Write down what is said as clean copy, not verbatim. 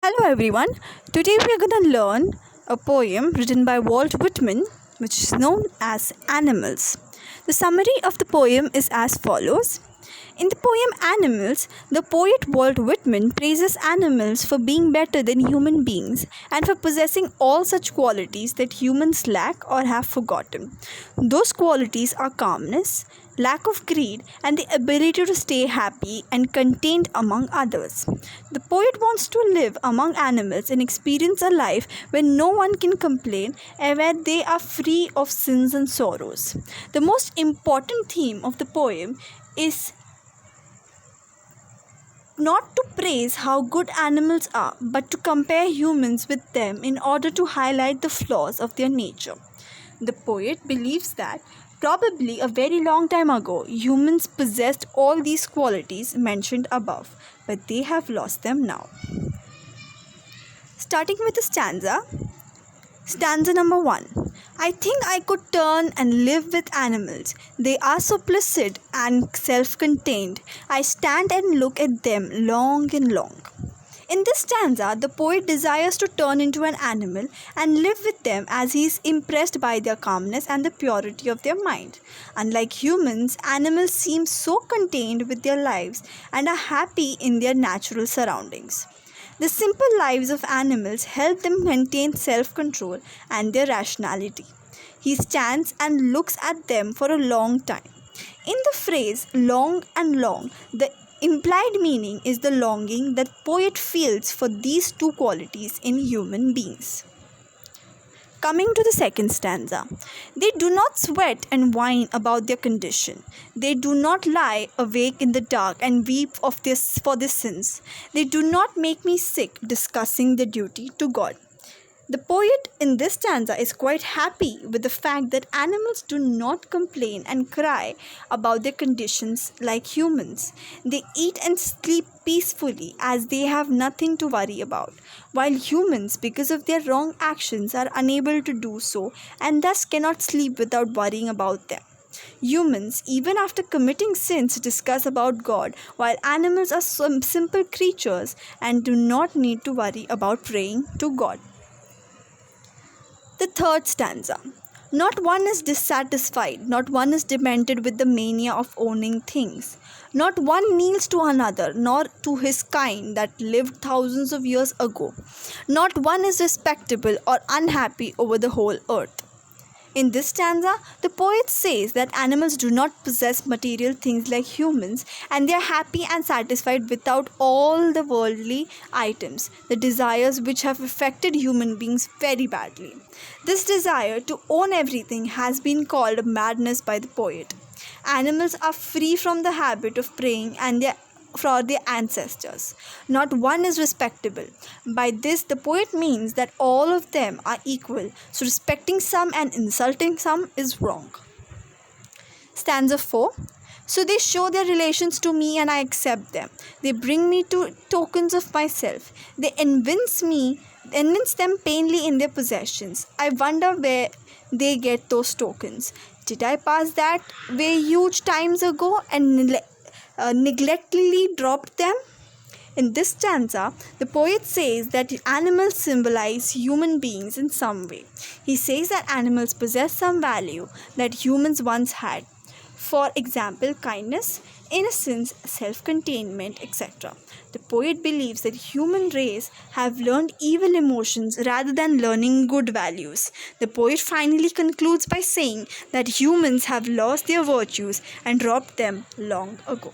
Hello everyone. Today we are going to learn a poem written by Walt Whitman which is known as Animals. The summary of the poem is as follows. In the poem Animals, the poet Walt Whitman praises animals for being better than human beings and for possessing all such qualities that humans lack or have forgotten. Those qualities are calmness, lack of greed, and the ability to stay happy and contained among others. The poet wants to live among animals and experience a life where no one can complain and where they are free of sins and sorrows. The most important theme of the poem is not to praise how good animals are, but to compare humans with them in order to highlight the flaws of their nature. The poet believes that probably a very long time ago, humans possessed all these qualities mentioned above, but they have lost them now. Starting with the stanza. Stanza number 1. I think I could turn and live with animals. They are so placid and self-contained. I stand and look at them long and long. In this stanza, the poet desires to turn into an animal and live with them as he is impressed by their calmness and the purity of their mind. Unlike humans, animals seem so contained with their lives and are happy in their natural surroundings. The simple lives of animals help them maintain self-control and their rationality. He stands and looks at them for a long time. In the phrase long and long, the implied meaning is the longing that poet feels for these two qualities in human beings. Coming to the second stanza. They do not sweat and whine about their condition. They do not lie awake in the dark and weep for their sins. They do not make me sick discussing their duty to God. The poet in this stanza is quite happy with the fact that animals do not complain and cry about their conditions like humans. They eat and sleep peacefully as they have nothing to worry about, while humans, because of their wrong actions, are unable to do so and thus cannot sleep without worrying about them. Humans, even after committing sins, discuss about God, while animals are simple creatures and do not need to worry about praying to God. The third stanza. Not one is dissatisfied, not one is demented with the mania of owning things. Not one kneels to another, nor to his kind that lived thousands of years ago. Not one is respectable or unhappy over the whole earth. In this stanza, the poet says that animals do not possess material things like humans and they are happy and satisfied without all the worldly items, the desires which have affected human beings very badly. This desire to own everything has been called madness by the poet. Animals are free from the habit of praying for their ancestors. Not one is respectable. By this, the poet means that all of them are equal, so respecting some and insulting some is wrong. Stanza 4. So they show their relations to me and I accept them. They bring me to tokens of myself. They evince them plainly in their possessions. I wonder where they get those tokens. Did I pass that way huge times ago and neglectfully dropped them? In this stanza, the poet says that animals symbolize human beings in some way. He says that animals possess some value that humans once had. For example, kindness, innocence, self-containment, etc. The poet believes that human race have learned evil emotions rather than learning good values. The poet finally concludes by saying that humans have lost their virtues and dropped them long ago.